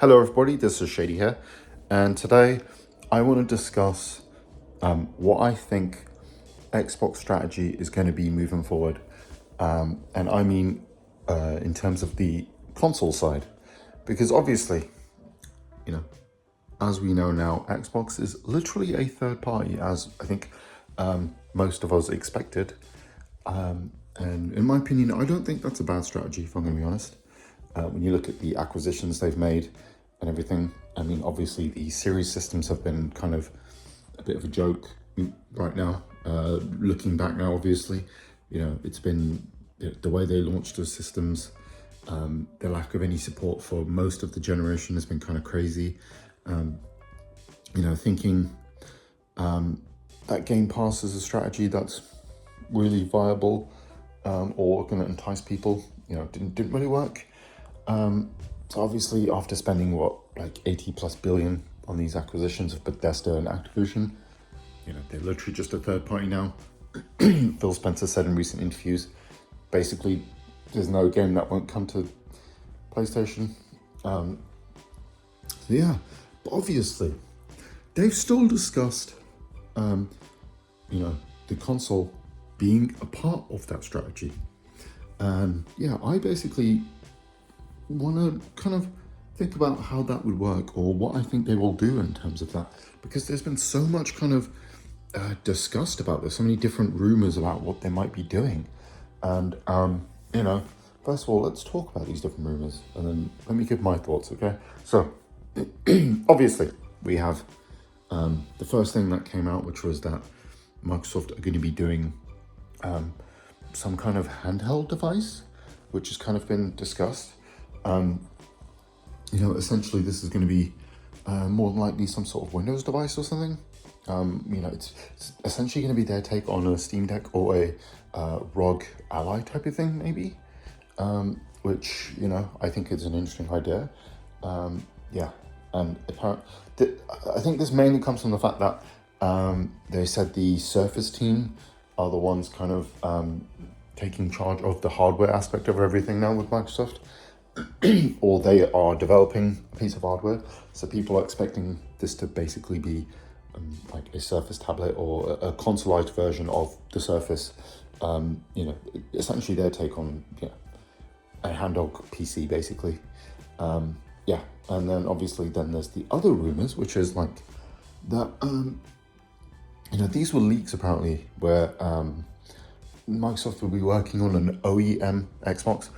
Hello everybody, this is Shady here, and today I want to discuss what I think Xbox strategy is going to be moving forward. And I mean in terms of the console side, because obviously, you know, as we know now, Xbox is literally a third party, as I think most of us expected. And in my opinion, I don't think that's a bad strategy, if I'm going to be honest. When you look at the acquisitions they've made and everything, I mean, obviously the series systems have been kind of a bit of a joke right now. Looking back now, obviously, it's been the way they launched those systems. The lack of any support for most of the generation has been kind of crazy. Thinking that Game Pass is a strategy that's really viable or going to entice people, didn't really work. So obviously, after spending like 80 plus billion on these acquisitions of Bethesda and Activision, they're literally just a third party now. Phil Spencer said in recent interviews, basically, there's no game that won't come to PlayStation. But obviously, they've still discussed, the console being a part of that strategy. And I basically want to kind of think about how that would work, or what I think they will do in terms of that, because there's been so much kind of discussed about this, so many different rumors about what they might be doing. And first of all, let's talk about these different rumors, and then let me give my thoughts. Okay, so obviously we have the first thing that came out, which was that Microsoft are going to be doing some kind of handheld device, which has kind of been discussed. Essentially this is going to be more than likely some sort of Windows device or something. It's essentially going to be their take on a Steam Deck or a ROG Ally type of thing, maybe. Which, I think is an interesting idea. And I think this mainly comes from the fact that they said the Surface team are the ones kind of taking charge of the hardware aspect of everything now with Microsoft. Or they are developing a piece of hardware. So people are expecting this to basically be like a Surface tablet or a consoleized version of the Surface. Essentially their take on a handheld PC, basically. And then obviously then there's the other rumors, which is like that these were leaks apparently, where Microsoft will be working on an OEM Xbox.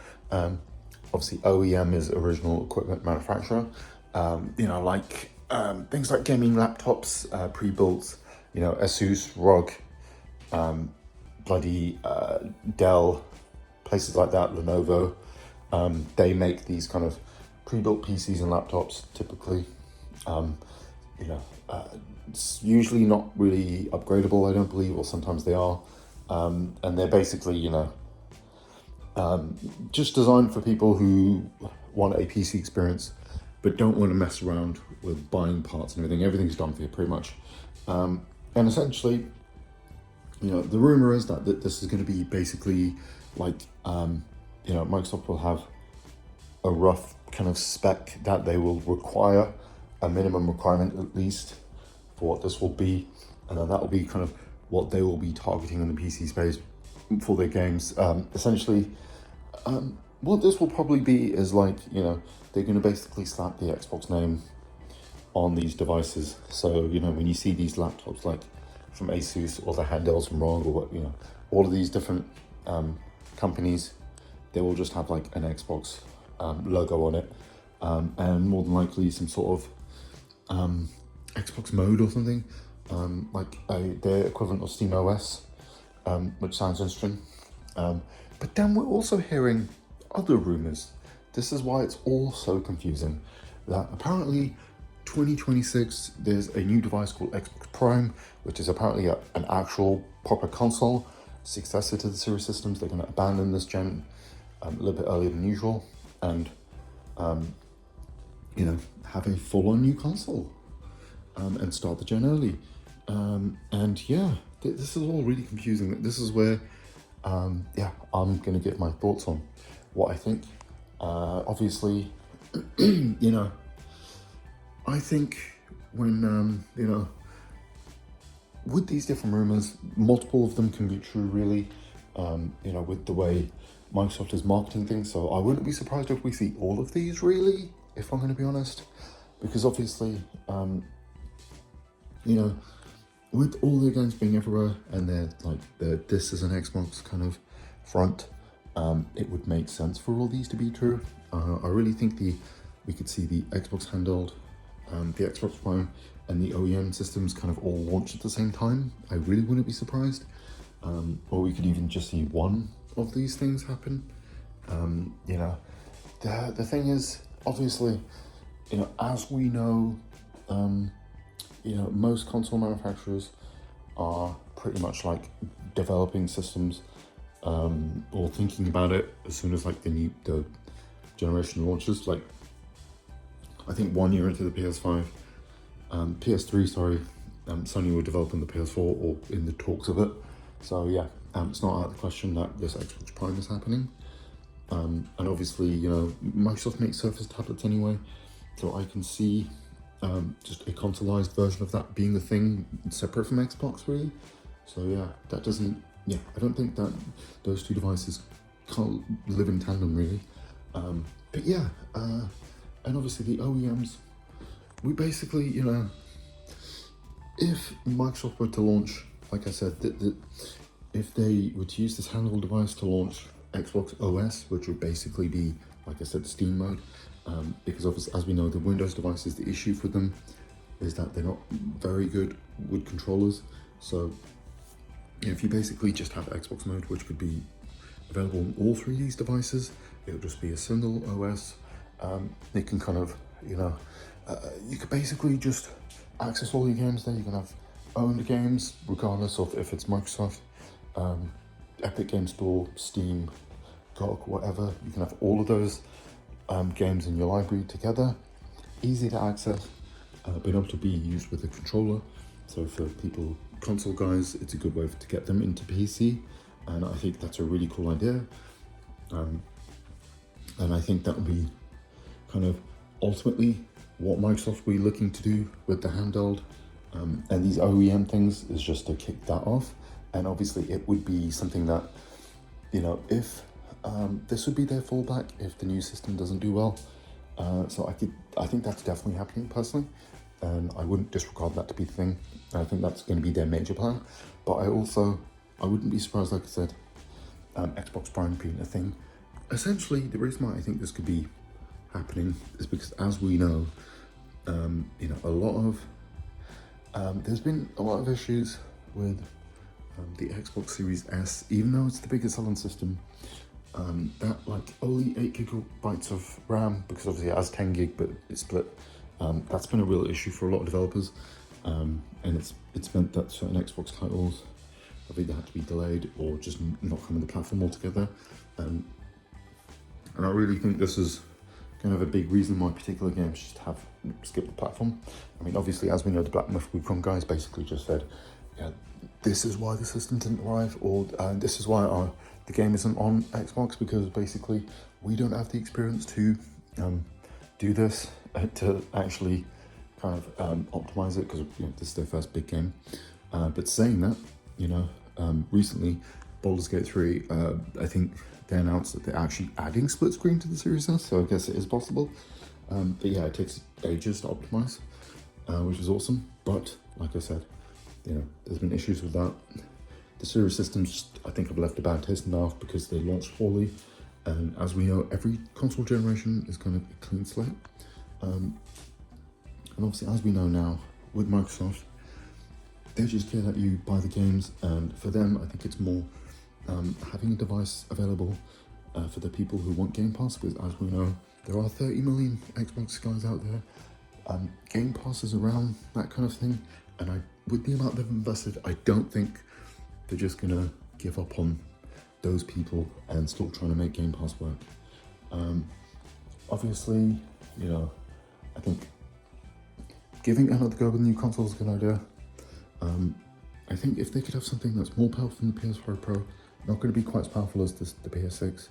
Obviously OEM is original equipment manufacturer. Things like gaming laptops, pre-built, Asus, ROG, Dell, places like that, Lenovo. They make these kind of pre-built PCs and laptops typically. It's usually not really upgradable, I don't believe, or sometimes they are. And they're basically, just designed for people who want a PC experience but don't want to mess around with buying parts and everything. Everything's done for you pretty much. And essentially, the rumor is that this is going to be basically like, Microsoft will have a rough kind of spec that they will require, a minimum requirement at least, for what this will be. And then that will be kind of what they will be targeting in the PC space for their games. Essentially, what this will probably be is like, they're going to basically slap the Xbox name on these devices. So, when you see these laptops like from Asus or the handhelds from ROG, or all of these different companies, they will just have like an Xbox logo on it, and more than likely some sort of Xbox mode or something, like their equivalent of SteamOS, which sounds interesting. But then we're also hearing other rumors. This is why it's all so confusing. That apparently 2026, there's a new device called Xbox Prime, which is apparently an actual proper console, successor to the series systems. They're going to abandon this gen a little bit earlier than usual, and have a full-on new console, and start the gen early. This is all really confusing. This is where I'm going to give my thoughts on what I think. Obviously, I think when, with these different rumors, multiple of them can be true, really, with the way Microsoft is marketing things. So I wouldn't be surprised if we see all of these, really, if I'm going to be honest. Because obviously, with all their games being everywhere and they're like, this is an Xbox kind of front, it would make sense for all these to be true. I really think we could see the Xbox handheld, the Xbox One, and the OEM systems kind of all launch at the same time. I really wouldn't be surprised. Or we could even just see one of these things happen. The thing is, obviously, as we know, most console manufacturers are pretty much like developing systems or thinking about it as soon as like the generation launches. Like, I think 1 year into the PS5, PS3, sorry, Sony were developing the PS4 or in the talks of it. So yeah, it's not out of the question that this Xbox Prime is happening. And obviously, Microsoft makes Surface tablets anyway, so I can see just a consoleized version of that being the thing separate from Xbox, really. So yeah, I don't think that those two devices can't live in tandem, really. But yeah, and obviously the OEMs, we basically, if Microsoft were to launch, like I said, if they were to use this handheld device to launch Xbox OS, which would basically be, like I said, Steam mode, because obviously, as we know, the Windows devices, the issue for them is that they're not very good with controllers. So if you basically just have Xbox mode, which could be available on all three of these devices, it'll just be a single OS. It can kind of, you could basically just access all your games there. You can have owned games, regardless of if it's Microsoft, Epic Game Store, Steam, GOG, whatever. You can have all of those games in your library together. Easy to access, being able to be used with a controller. So for people, console guys, it's a good way to get them into PC. And I think that's a really cool idea. And I think that would be kind of ultimately what Microsoft will be looking to do with the handheld. And these OEM things is just to kick that off. And obviously it would be something that, if this would be their fallback if the new system doesn't do well. So I think that's definitely happening personally. And I wouldn't disregard that to be the thing. I think that's going to be their major plan. But I wouldn't be surprised, like I said, Xbox Prime being a thing. Essentially, the reason why I think this could be happening is because, as we know, there's been a lot of issues with the Xbox Series S, even though it's the biggest selling system. That like only 8 gigabytes of RAM, because obviously it has 10 gig, but it's split. That's been a real issue for a lot of developers, and it's meant that certain Xbox titles have either had to be delayed or just not come on the platform altogether. And I really think this is kind of a big reason why particular games just have skipped the platform. I mean, obviously, as we know, the Black Myth Wukong guys basically just said, yeah, this is why the system didn't arrive, or this is why the game isn't on Xbox, because basically we don't have the experience to do this, to actually kind of optimize it, because this is their first big game. But saying that, recently, Baldur's Gate 3, I think they announced that they're actually adding split screen to the Series S, so I guess it is possible. But yeah, it takes ages to optimize, which is awesome. But like I said, there's been issues with that. The Series systems, I think, have left a bad taste in the mouth because they launched poorly. And as we know, every console generation is kind of a clean slate. And obviously, as we know now, with Microsoft, they just care that you buy the games, and for them, I think it's more having a device available for the people who want Game Pass, because as we know, there are 30 million Xbox guys out there. Game Pass is around that kind of thing, and with the amount they've invested, I don't think they're just gonna give up on those people and still trying to make Game Pass work. Obviously, I think giving another go with new consoles is a good idea. I think if they could have something that's more powerful than the PS4 Pro, not going to be quite as powerful as the PS6,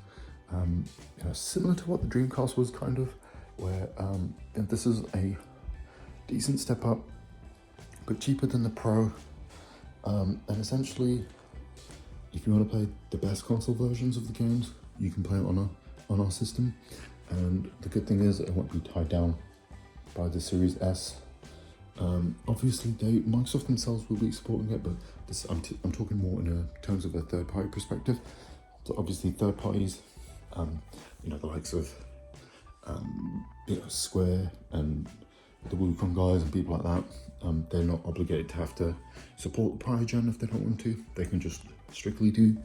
similar to what the Dreamcast was, kind of, where this is a decent step up, but cheaper than the Pro. And essentially, if you want to play the best console versions of the games, you can play it on our system. And the good thing is it won't be tied down by the Series S. Obviously, Microsoft themselves will be supporting it, but this I'm talking more in terms of a third-party perspective. So obviously, third parties, the likes of Square and the Wukong guys and people like that, they're not obligated to have to support the prior gen if they don't want to. They can just strictly do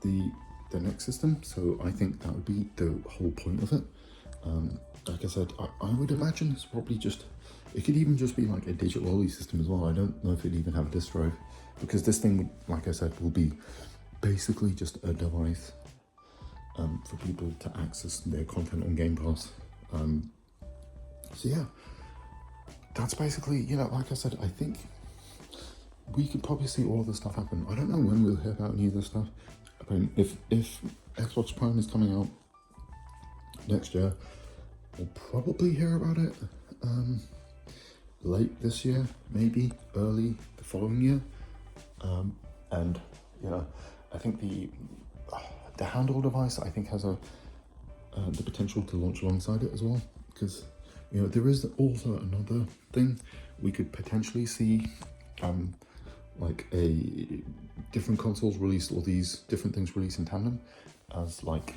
the next system. So I think that would be the whole point of it. Like I said, I would imagine it's probably it could even just be like a digital only system as well. I don't know if it'd even have a disk drive, because this thing, like I said, will be basically just a device for people to access their content on Game Pass. So yeah, that's basically, like I said, I think we could probably see all of this stuff happen. I don't know when we'll hear about any of this stuff. I mean, if Xbox Prime is coming out next year, we'll probably hear about it late this year, maybe early the following year. And I think the handheld device, I think, has the potential to launch alongside it as well, because there is also another thing. We could potentially see like a different consoles released, or these different things released in tandem, as like,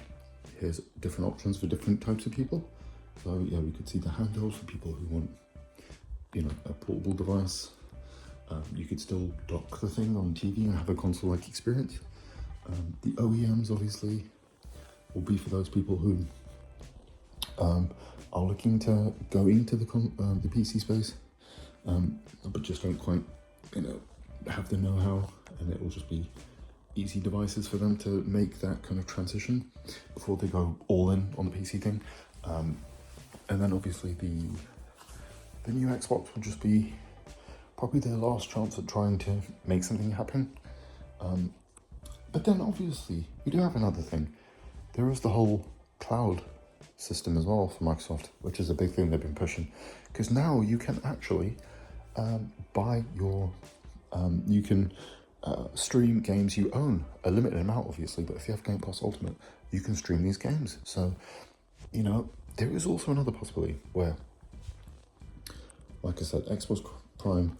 here's different options for different types of people. So yeah, we could see the handheld for people who want a portable device. You could still dock the thing on TV and have a console-like experience. The OEMs obviously will be for those people who are looking to go into the PC space, but just don't quite have the know-how, and it will just be easy devices for them to make that kind of transition before they go all in on the PC thing. And then obviously the new Xbox will just be probably their last chance at trying to make something happen. But then obviously we do have another thing. There is the whole cloud system as well for Microsoft, which is a big thing they've been pushing, because now you can actually buy your you can stream games you own, a limited amount obviously, but if you have Game Pass Ultimate, you can stream these games. So there is also another possibility where, like I said, Xbox Prime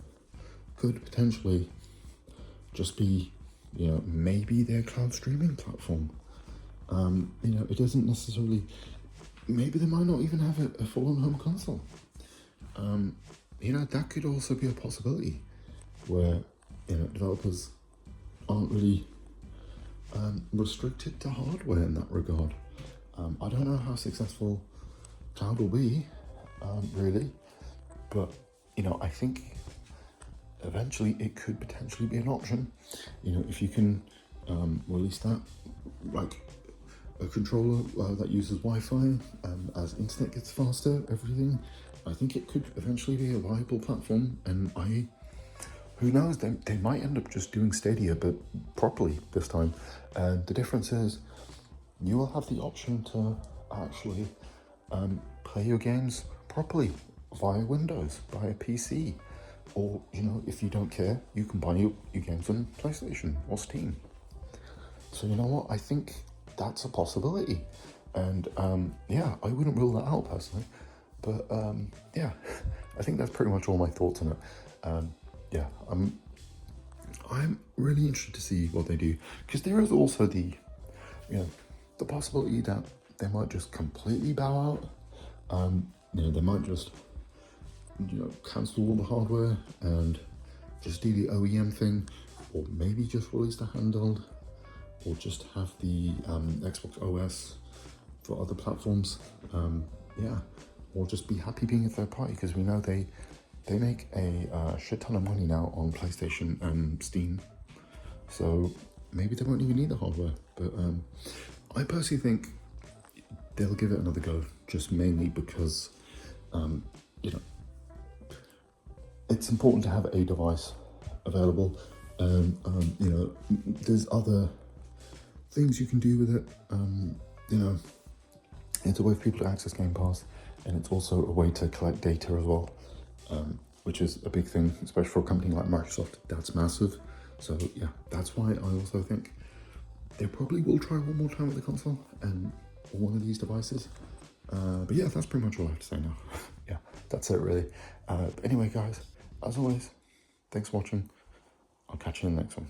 could potentially just be maybe their cloud streaming platform. It doesn't necessarily, maybe they might not even have a full-on home console. That could also be a possibility where developers aren't really restricted to hardware in that regard. I don't know how successful cloud will be, really, but I think eventually it could potentially be an option. If you can release that, like a controller that uses Wi-Fi, as internet gets faster, everything, I think it could eventually be a viable platform. And who knows, they might end up just doing Stadia, but properly this time. And the difference is you will have the option to actually play your games properly via Windows, via PC, or if you don't care, you can buy your games on PlayStation or Steam. So you know what, I think that's a possibility, and yeah, I wouldn't rule that out personally, but yeah, I think that's pretty much all my thoughts on it. Yeah, I'm really interested to see what they do, because there is also the possibility that they might just completely bow out. They might just cancel all the hardware and just do the OEM thing, or maybe just release the handheld, or just have the Xbox OS for other platforms. Yeah, or just be happy being a third party, because we know they make a shit ton of money now on PlayStation and Steam. So maybe they won't even need the hardware. But I personally think they'll give it another go, just mainly because it's important to have a device available, and there's other things you can do with it. It's a way for people to access Game Pass, and it's also a way to collect data as well. which is a big thing, especially for a company like Microsoft. That's massive. So yeah, that's why I also think they probably will try one more time with the console and one of these devices. But yeah, that's pretty much all I have to say now. Yeah, that's it really. But anyway, guys, as always, thanks for watching. I'll catch you in the next one.